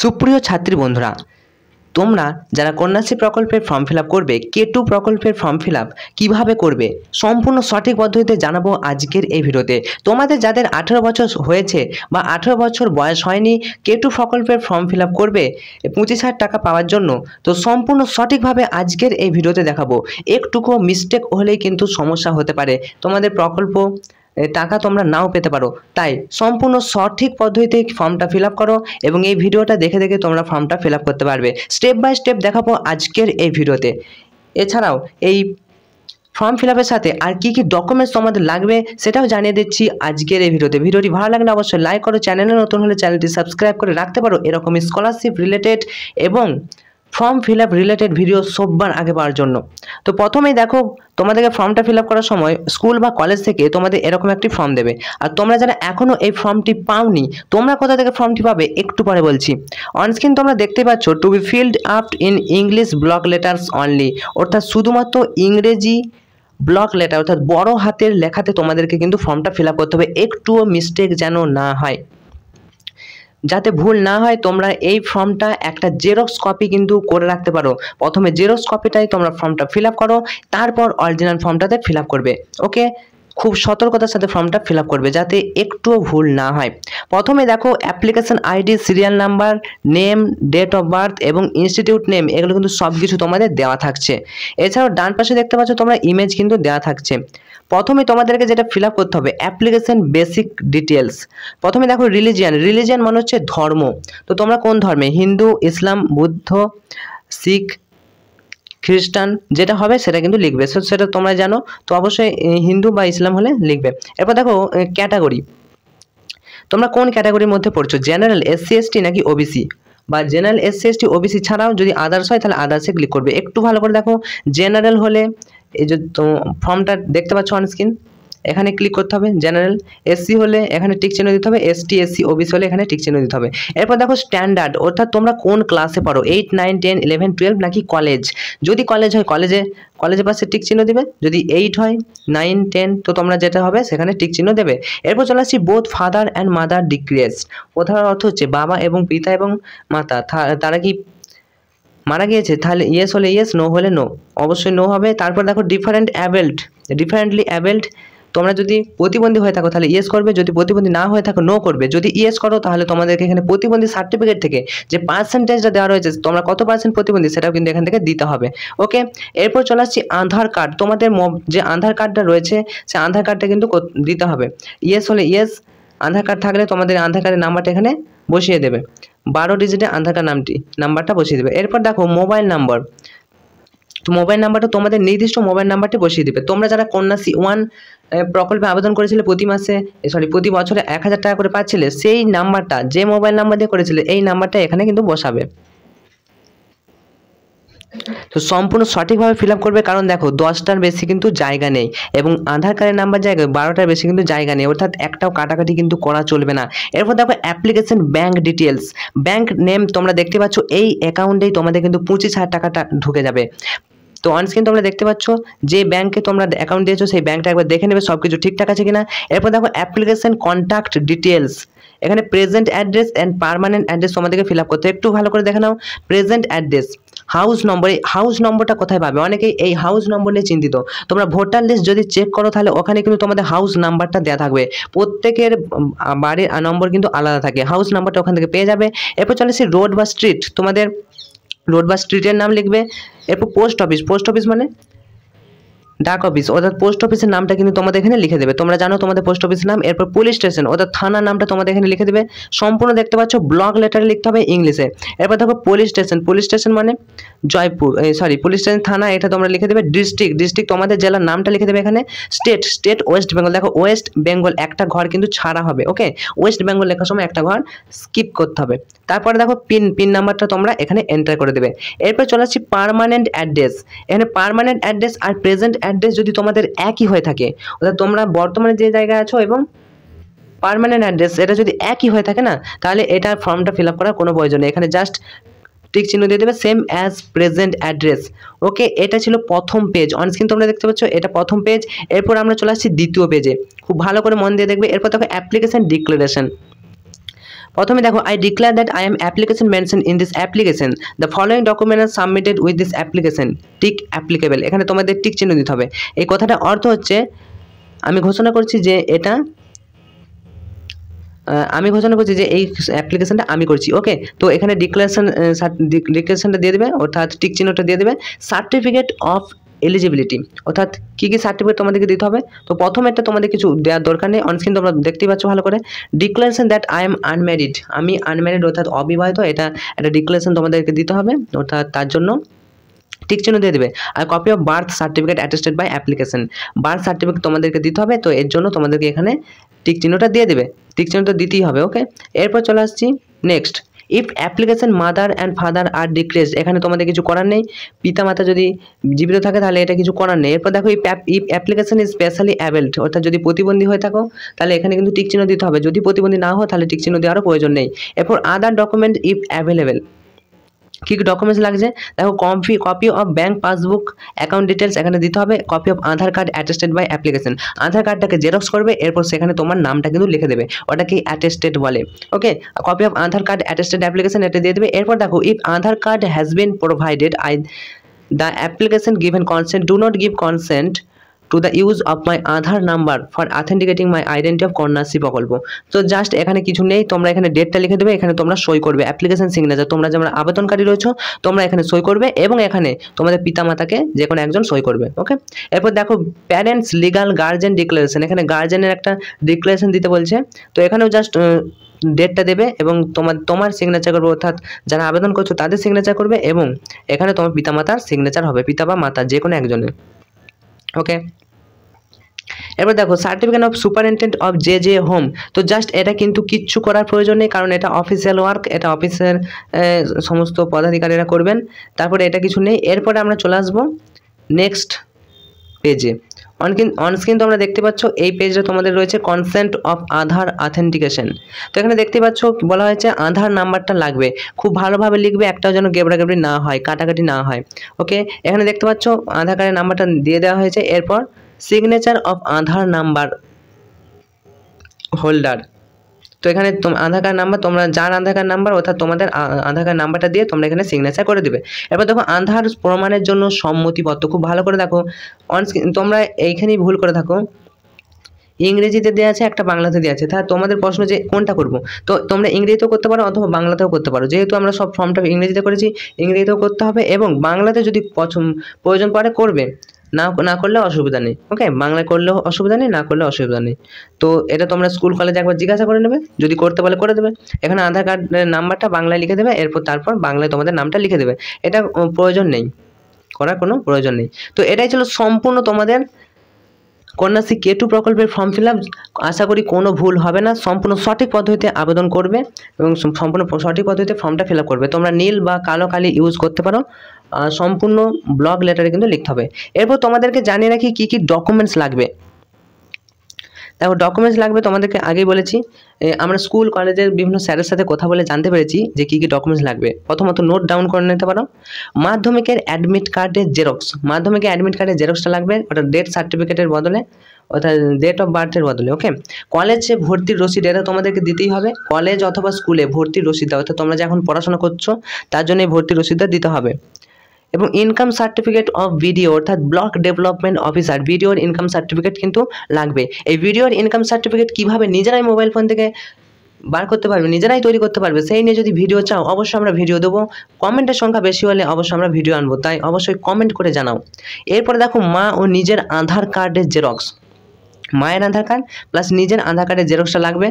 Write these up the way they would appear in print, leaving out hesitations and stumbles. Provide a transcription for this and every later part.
সুপ্রিয় ছাত্রী বন্ধুরা, তোমরা যারা কন্যাশ্রী প্রকল্পের ফর্ম ফিল আপ করবে, K2 প্রকল্পের ফর্ম ফিল আপ কীভাবে করবে সম্পূর্ণ সঠিক পদ্ধতিতে জানাবো আজকের এই ভিডিওতে। তোমাদের যাদের 18 বছর হয়েছে বা 18 বছর বয়স হয়নি, K2 প্রকল্পের ফর্ম ফিল আপ করবে 25,000 টাকা পাওয়ার জন্য, তো সম্পূর্ণ সঠিকভাবে আজকের এই ভিডিওতে দেখাবো। একটুকু মিস্টেক হলেই কিন্তু সমস্যা হতে পারে, তোমাদের প্রকল্প টাকা তোমরা নাও পেতে পারো। তাই সম্পূর্ণ সঠিক পদ্ধতিতে ফর্মটা ফিল আপ করো এবং এই ভিডিওটা দেখে দেখে তোমরা ফর্মটা ফিল আপ করতে পারবে। স্টেপ বাই স্টেপ দেখাবো আজকের এই ভিডিওতে। এছাড়াও এই ফর্ম ফিল আপের সাথে আর কি কি ডকুমেন্টস তোমাদের লাগবে সেটাও জানিয়ে দিচ্ছি আজকের এই ভিডিওতে। ভিডিওটি ভালো লাগলে অবশ্যই লাইক করো, চ্যানেলে নতুন হলে চ্যানেলটি সাবস্ক্রাইব করে রাখতে পারো এরকমই স্কলারশিপ রিলেটেড এবং form fill up related video সববার আগে পাওয়ার জন্য। তো প্রথমেই দেখো, তোমাদেরকে ফর্মটা ফিল আপ করার সময় স্কুল বা কলেজ থেকে তোমাদের এরকম একটি ফর্ম দেবে। আর তোমরা যারা এখনও এই ফর্মটি পাওনি, তোমরা কোথা থেকে ফর্মটি পাবে একটু পরে বলছি। অনস্ক্রিন তোমরা দেখতে পাচ্ছ, to be filled up in English block letters only, অর্থাৎ শুধুমাত্র ইংরেজি ব্লক লেটার অর্থাৎ বড় হাতের লেখাতে তোমাদেরকে কিন্তু ফর্মটা ফিল আপ করতে হবে। একটুও মিস্টেক যেন না হয়, যাতে ভুল না হয় তোমরা এই ফর্মটা একটা জেরক্স কপি কিন্তু করে রাখতে পারো। প্রথমে জেরক্স কপিটাই তোমরা ফর্মটা ফিল আপ করো, তারপর অরিজিনাল ফর্মটাতে ফিল আপ করবে। ওকে, খুব সতর্কতার সাথে ফর্মটা ফিল আপ করবে যাতে একটুও ভুল না হয়। প্রথমে দেখো, application ID, serial number, name, date of birth এবং ইনস্টিটিউট নেম, এগুলো কিন্তু সব কিছু তোমাদের দেওয়া থাকছে। এছাড়াও ডান পাশে দেখতে পাচ্ছ তোমরা ইমেজ কিন্তু দেওয়া থাকছে। প্রথমে তোমাদেরকে যেটা ফিল আপ করতে হবে, অ্যাপ্লিকেশন বেসিক ডিটেলস। প্রথমে দেখো রিলিজিয়ান মানে হচ্ছে ধর্ম। তো তোমরা কোন ধর্মে, হিন্দু, ইসলাম, বুদ্ধ, শিখ, খ্রিস্টান, যেটা হবে সেটা কিন্তু লিখবে। সেটা তোমরা জানো, তো অবশ্যই হিন্দু বা ইসলাম হলে লিখবে। এরপর দেখো ক্যাটাগরি, তোমরা কোন ক্যাটাগরির মধ্যে পড়ছো, জেনারেল, SC ST নাকি OBC, বা জেনারেল SC ST OBC ছাড়াও যদি আদার্স হয় তাহলে আদার্সে ক্লিক করবে। একটু ভালো করে দেখো, জেনারেল হলে এই যে ফর্মটা দেখতে পাচ্ছ অনস্ক্রিন, এখানে ক্লিক করতে হবে জেনারেল। SC হলে এখানে টিক চিহ্ন দিতে হবে, ST SC OBC হলে এখানে টিক চিহ্ন দিতে হবে। এরপর দেখো স্ট্যান্ডার্ড, অর্থাৎ তোমরা কোন ক্লাসে পড়ো, 8, 9, 10, 11, 12 নাকি কলেজ। যদি কলেজ হয় কলেজের পাশে টিক চিহ্ন দিবে, যদি 8 হয়, 9, 10 তো তোমরা যেটা হবে সেখানে টিক চিহ্ন দেবে। এরপর চলে আসছি বোথ ফাদার অ্যান্ড মাদার ডিক্রিয়েস্ট, কথার অর্থ হচ্ছে বাবা এবং পিতা এবং মাতা তারা কি মারা গিয়েছে, তাহলে ইয়েস হলে ইয়েস, নো হলে নো, অবশ্যই নো হবে। তারপর দেখো ডিফারেন্টলি অ্যাবেল্ড, তোমরা যদি প্রতিবন্ধী হয়ে থাকো তাহলে ইয়েস করবে, যদি প্রতিবন্ধী না হয়ে থাকো নো করবে। যদি ইয়েস করো তাহলে তোমাদেরকে এখানে প্রতিবন্ধী সার্টিফিকেট থেকে যে পার্সেন্টেজটা দেওয়া রয়েছে, তোমরা কত পার্সেন্ট প্রতিবন্ধী সেটাও কিন্তু এখান থেকে দিতে হবে। ওকে, এরপর চলে আসছি আধার কার্ড, তোমাদের যে আধার কার্ডটা রয়েছে সেই আধার কার্ডটা কিন্তু দিতে হবে। ইয়েস হলে ইয়েস, আধার কার্ড থাকলে তোমাদের আধার কার্ডের নাম্বারটা এখানে বসিয়ে দেবে, 12 ডিজিটের আধার কার্ড নাম্বারটা বসিয়ে দেবে। এরপর দেখো মোবাইল নাম্বার, তো মোবাইল নাম্বারটা তোমাদের নির্দিষ্ট মোবাইল নাম্বারটি বসিয়ে দেবে। তোমরা যারা কন্যাশ্রী 1 প্রকল্পে আবেদন করেছিলে, প্রতি বছরে 1,000 টাকা করে পাচ্ছিলে, সেই নাম্বারটা যে মোবাইল নাম্বার দিয়ে করেছিলে এই নাম্বারটা এখানে কিন্তু বসাবে। তো সম্পূর্ণ সঠিকভাবে ফিল আপ করবে, কারণ দেখো 10টার বেশি কিন্তু জায়গা নেই এবং আধার কার্ডের নাম্বার জায়গায় 12টার বেশি কিন্তু জায়গা নেই, অর্থাৎ একটাও কাটাকাটি কিন্তু করা চলবে না। এরপর দেখো application bank details, bank name তোমরা দেখতে পাচ্ছ, এই অ্যাকাউন্টেই তোমাদের কিন্তু 25,000 টাকাটা ঢুকে যাবে। তো অনস্ক্রিন তোমরা দেখতে পাচ্ছ যে ব্যাংকে তোমরা অ্যাকাউন্ট দিয়েছো সেই ব্যাংকটা একবার দেখে নেবে সব কিছু ঠিকঠাক আছে কিনা। এরপর দেখো অ্যাপ্লিকেশন কন্ট্যাক্ট ডিটেলস, এখানে present address and permanent address তোমাদেরকে ফিল আপ করতে, একটু ভালো করে দেখে নাও। প্রেজেন্ট অ্যাড্রেস, হাউস নম্বর, এই হাউস নম্বরটা কোথায় পাবে, অনেকেই এই হাউস নম্বর নিয়ে চিন্তিত। তোমরা ভোটার লিস্ট যদি চেক করো তাহলে ওখানে কিন্তু তোমাদের হাউস নাম্বারটা দেওয়া থাকবে, প্রত্যেকের বাড়ির নম্বর কিন্তু আলাদা থাকে, হাউস নাম্বারটা ওখান থেকে পেয়ে যাবে। এরপর চলে আসছে রোড বা স্ট্রিট, তোমাদের রোড বা স্ট্রিটের নাম লিখবে। এরপর পোস্ট অফিস মানে ডাক অফিস, অর্থাৎ পোস্ট অফিসের নামটা কিন্তু তোমাদের এখানে লিখে দেবে, তোমরা জানো তোমাদের পোস্ট অফিসের নাম। এরপর পুলিশ স্টেশন অর্থাৎ থানার নামটা তোমাদের এখানে লিখে দেবে, সম্পূর্ণ দেখতে পাচ্ছ ব্লক লেটারে লিখতে হবে ইংলিশে। এরপর দেখো পুলিশ স্টেশন মানে জয়পুর, পুলিশ স্টেশন থানা, এটা তোমরা লিখে দেবে। ডিস্ট্রিক্ট তোমাদের জেলার নামটা লিখে দেবে এখানে। স্টেট ওয়েস্ট বেঙ্গল, দেখো ওয়েস্ট বেঙ্গল একটা ঘর কিন্তু ছাড়া হবে। ওকে, ওয়েস্ট বেঙ্গল লেখার সময় একটা ঘর স্কিপ করতে হবে। তারপরে দেখো পিন নাম্বারটা তোমরা এখানে এন্টার করে দেবে। এরপর চলে আসছি পার্মানেন্ট অ্যাড্রেস, এখানে পার্মানেন্ট অ্যাড্রেস আর প্রেজেন্ট অ্যাড্রেস যদি তোমাদের একই হয়ে থাকে, অর্থাৎ তোমরা বর্তমানে যে জায়গায় আছো এবং পার্মানেন্ট অ্যাড্রেস এটা যদি একই হয়ে থাকে না, তাহলে এটা ফর্মটা ফিল আপ করার কোনো প্রয়োজন নেই, এখানে জাস্ট টিক চিহ্ন দিয়ে দেবে, সেম অ্যাজ প্রেজেন্ট অ্যাড্রেস। ওকে, এটা ছিল প্রথম পেজ, অনস্ক্রিন তোমরা দেখতে পাচ্ছ এটা প্রথম পেজ। এরপর আমরা চলে আসছি দ্বিতীয় পেজে, খুব ভালো করে মন দিয়ে দেখবে। এরপর দেখো অ্যাপ্লিকেশন ডিক্লারেশন, প্রথমে দেখো I declare that I am application mention in this application the following document R submitted with this application tick applicable. এখানে তোমাদের টিক চিহ্ন দিতে হবে। এই কথাটা অর্থ হচ্ছে আমি ঘোষণা করছি যে এটা আমি ঘোষণা করছি যে এই অ্যাপ্লিকেশনটা আমি করছি। ওকে, তো এখানে ডিক্লারেশনটা দিয়ে দেবে, অর্থাৎ টিক চিহ্নটা দিয়ে দেবে। সার্টিফিকেট অফ এলিজিবিলিটি, অর্থাৎ কী কী সার্টিফিকেট তোমাদেরকে দিতে হবে। তো প্রথমেরটা তোমাদের কিছু দেওয়ার দরকার নেই, অনস্ক্রিন তোমরা দেখতেই পাচ্ছ ভালো করে। Declaration that I am unmarried, আমি আনম্যারিড অর্থাৎ অবিবাহিত, এটা একটা ডিক্লারেশন তোমাদেরকে দিতে হবে, অর্থাৎ তার জন্য টিক চিহ্ন দিয়ে দেবে। আর copy of birth certificate attested by application, birth certificate তোমাদেরকে দিতে হবে, তো এর জন্য তোমাদেরকে এখানে টিক চিহ্নটা দিয়ে দেবে, টিক চিহ্নটা দিতেই হবে। ওকে, এরপর চলে আসছি next. If application mother and father are declared, এখানে তোমাদের কিছু করার নেই, পিতা মাতা যদি জীবিত থাকে তাহলে এটা কিছু করার নেই। এরপর দেখো ইফ অ্যাপ্লিকেশন ইজ স্পেশালি অ্যাবেলড, অর্থাৎ যদি প্রতিবন্ধী হয়ে থাকো তাহলে এখানে কিন্তু টিক চিহ্ন দিতে হবে, যদি প্রতিবন্ধী না হয় তাহলে টিক চিহ্ন দেওয়ারও প্রয়োজন নেই। এরপর আদার ডকুমেন্ট ইফ অ্যাভেলেবেল, কী কী ডকুমেন্টস লাগছে দেখো, copy of bank passbook account details এখানে দিতে হবে, copy of Aadhaar card attested by application, Aadhaar কার্ডটাকে জেরক্স করবে, এরপর সেখানে তোমার নামটা কিন্তু লিখে দেবে, ওটাকে অ্যাটেস্টেড বলে। Okay, copy of Aadhaar card attested application এটা দিয়ে দেবে। এরপর দেখো if Aadhaar card has been provided the application given consent do not give consent to the use of my Aadhaar number for authenticating my identity of Kanyashree Prakalpa. তো just এখানে কিছু নেই, তোমরা এখানে ডেটটা লিখে দেবে, এখানে তোমরা সই করবে, অ্যাপ্লিকেশন সিগনেচার, তোমরা যেমন আবেদনকারী রয়েছো তোমরা এখানে সই করবে এবং এখানে তোমাদের পিতামাতাকে যে কোনো একজন সই করবে। ওকে, এরপর দেখো প্যারেন্টস লিগাল গার্জেন ডিক্লারেশন, এখানে গার্জেনের একটা ডিক্লারেশন দিতে বলছে, তো এখানেও জাস্ট ডেটটা দেবে এবং তোমার সিগনেচার করবে, অর্থাৎ যারা আবেদন করছো তাদের সিগনেচার করবে এবং এখানে তোমার পিতামাতার সিগনেচার হবে, পিতা বা মাতা যে কোনো একজনের। ওকে, এবার দেখো certificate of superintendent of J home, তো জাস্ট এটা কিন্তু কিচ্ছু করার প্রয়োজন নেই, কারণ এটা অফিসিয়াল ওয়ার্ক, এটা অফিসের সমস্ত পদাধিকারীরা করবেন, তারপরে এটা কিছু নেই। এরপরে আমরা চলে আসবো নেক্সট পেজে। অনস্ক্রিন তোমরা দেখতে পাচ্ছ এই পেজে তোমাদের রয়েছে কনসেন্ট অফ আধার অথেন্টিকেশন, তো এখানে দেখতে পাচ্ছ বলা হয়েছে আধার নাম্বারটা লাগবে, খুব ভালোভাবে লিখবে, একটাও যেন গেবড়াগেবড়ি না হয়, কাটাকাটি না হয়। ওকে, এখানে দেখতে পাচ্ছ আধার কার্ডের নাম্বারটা দিয়ে দেওয়া হয়েছে। এরপর signature of Aadhaar number holder, তো এখানে আধার কার্ড নাম্বার, তোমরা যার আধার কার্ড নাম্বার অর্থাৎ তোমাদের আধার কার্ড নাম্বারটা দিয়ে তোমরা এখানে সিগনেচার করে দেবে। এরপর দেখো আধার প্রমাণের জন্য সম্মতিপত্র, খুব ভালো করে দেখো তোমরা এইখানেই ভুল করে থাকো, ইংরেজিতে দেওয়া আছে একটা বাংলাতে দেওয়া আছে, তাহলে তোমাদের প্রশ্ন যে কোনটা করবো, তো তোমরা ইংরেজিতেও করতে পারো অথবা বাংলাতেও করতে পারো, যেহেতু আমরা সব ফর্মটা ইংরেজিতে করেছি ইংরেজিতেও করতে হবে এবং বাংলাতে যদি প্রয়োজন পড়ে করবে, না করলে অসুবিধা নেই। ওকে, বাংলায় করলেও অসুবিধা নেই, না করলে অসুবিধা নেই। তো এটা তোমরা স্কুল কলেজে একবার জিজ্ঞাসা করে নেবে, যদি করতে বলে করে দেবে। এখানে আধার কার্ডের নাম্বারটা বাংলায় লিখে দেবে, তারপর বাংলায় তোমাদের নামটা লিখে দেবে, এটা প্রয়োজন নেই, করার কোনো প্রয়োজন নেই। তো এটাই ছিল সম্পূর্ণ তোমাদের কন্যাশ্রী K2 প্রকল্পের ফর্ম ফিল আপ। আশা করি কোনো ভুল হবে না, সম্পূর্ণ সঠিক পদ্ধতিতে আবেদন করবে এবং সম্পূর্ণ সঠিক পদ্ধতিতে ফর্মটা ফিল আপ করবে। তোমরা নীল বা কালো কালি ইউজ করতে পারো, সম্পূর্ণ ব্লক লেটারে কিন্তু লিখতে হবে। এরপর তোমাদেরকে জানিয়ে রাখি কী কী ডকুমেন্টস লাগবে। দেখো ডকুমেন্টস লাগবে তোমাদেরকে আগেই বলেছি, আমরা স্কুল কলেজের বিভিন্ন স্যারের সাথে কথা বলে জানতে পেরেছি যে কী কী ডকুমেন্টস লাগবে। প্রথমত নোট ডাউন করে নিতে পারো, মাধ্যমিকের অ্যাডমিট কার্ডের জেরক্স, মাধ্যমিকের অ্যাডমিট কার্ডের জেরক্সটা লাগবে, ওটা ডেথ সার্টিফিকেটের বদলে, অর্থাৎ ডেট অফ বার্থের বদলে। ওকে, কলেজে ভর্তির রসিদ এটা তোমাদেরকে দিতেই হবে, কলেজ অথবা স্কুলে ভর্তির রসিদটা, অর্থাৎ তোমরা যে এখন পড়াশোনা করছো তার জন্য এই ভর্তির রসিদটা দিতে হবে। এবং ইনকাম সার্টিফিকেট অফ ভিডিও, অর্থাৎ ব্লক ডেভেলপমেন্ট অফিসার ভিডিওর ইনকাম সার্টিফিকেট কিন্তু লাগবে। এই ভিডিওর ইনকাম সার্টিফিকেট কীভাবে নিজেরাই মোবাইল ফোন থেকে বার করতে পারবে, নিজেরাই তৈরি করতে পারবে, সেই নিয়ে যদি ভিডিও চাও অবশ্যই আমরা ভিডিও দেবো, কমেন্টের সংখ্যা বেশি হলে অবশ্যই আমরা ভিডিও আনবো, তাই অবশ্যই কমেন্ট করে জানাও। এরপরে দেখো মা ও নিজের আধার কার্ডের জেরক্স, মায়ের আধার কার্ড প্লাস নিজের আধার কার্ডের জেরক্সটা লাগবে।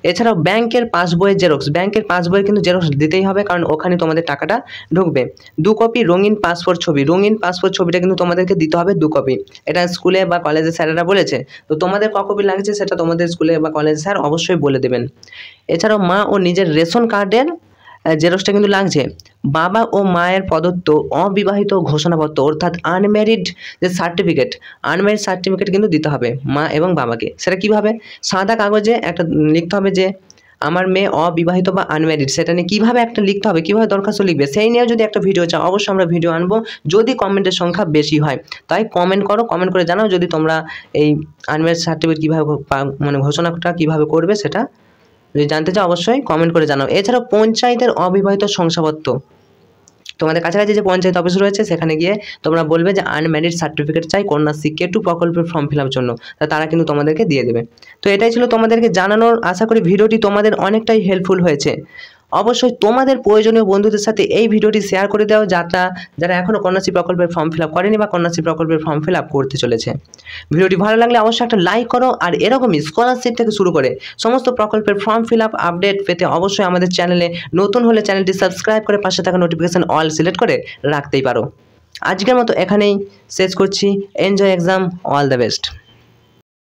এছাড়াও ব্যাংকের পাসবইয়ের জেরক্স, ব্যাংকের পাসবই কিন্তু জেরক্স দিতেই হবে, কারণ ওখানে তোমাদের টাকাটা ঢুকবে। 2 কপি রঙিন পাসপোর্ট ছবি, রঙিন পাসপোর্ট ছবিটা কিন্তু তোমাদেরকে দিতে হবে 2 কপি, এটা স্কুলে বা কলেজের স্যারেরা বলেছে, তো তোমাদের ক কপি লাগছে সেটা তোমাদের স্কুলে বা কলেজের স্যার অবশ্যই বলে দেবেন। এছাড়াও মা ও নিজের রেশন কার্ডের জেরক্সটা কিন্তু লাগছে। বাবা ও মায়ের প্রদত্ত অবিবাহিত ঘোষণাপত্র, অর্থাৎ আনম্যারিড যে সার্টিফিকেট, আনম্যারিড সার্টিফিকেট কিন্তু দিতে হবে মা এবং বাবাকে। সেটা কীভাবে, সাদা কাগজে একটা লিখতে হবে যে আমার মেয়ে অবিবাহিত বা আনম্যারিড, সেটা নিয়ে কীভাবে একটা লিখতে হবে, কীভাবে দরখাস্ত লিখবে, সেই নিয়েও যদি একটা ভিডিও চাও অবশ্যই আমরা ভিডিও আনবো, যদি কমেন্টের সংখ্যা বেশি হয়। তাই কমেন্ট করো, কমেন্ট করে জানাও যদি তোমরা এই আনম্যারিড সার্টিফিকেট কীভাবে মানে ঘোষণাটা কীভাবে করবে সেটা যদি জানতে চাও অবশ্যই কমেন্ট করে জানাও। এছাড়াও পঞ্চায়েতের অবিবাহিত শংসাপত্র, তোমাদের কাছাকাছি যে পঞ্চায়েত অফিস রয়েছে সেখানে গিয়ে তোমরা বলবে যে আনম্যারিড সার্টিফিকেট চাই কন্যাশ্রী K2 প্রকল্পের ফর্ম ফিল আপের জন্য, তারা কিন্তু তোমাদেরকে দিয়ে দেবে। তো এটাই ছিল তোমাদেরকে জানানোর। আশা করি ভিডিওটি তোমাদের অনেকটাই হেল্পফুল হয়েছে। অবশ্যই তোমাদের প্রয়োজনীয় বন্ধুদের সাথে এই ভিডিওটি শেয়ার করে দাও, যারা এখনও কন্যাশ্রী প্রকল্পের ফর্ম ফিল আপ করেনি বা কন্যাশ্রী প্রকল্পের ফর্ম ফিল আপ করতে চলেছে। ভিডিওটি ভালো লাগলে অবশ্যই একটা লাইক করো, আর এরকমই স্কলারশিপ থেকে শুরু করে সমস্ত প্রকল্পের ফর্ম ফিল আপ আপডেট পেতে অবশ্যই আমাদের চ্যানেলে নতুন হলে চ্যানেলটি সাবস্ক্রাইব করে পাশে থাকা নোটিফিকেশন অল সিলেক্ট করে রাখতেই পারো। আজকের মতো এখানেই শেষ করছি। Enjoy exam, all the best.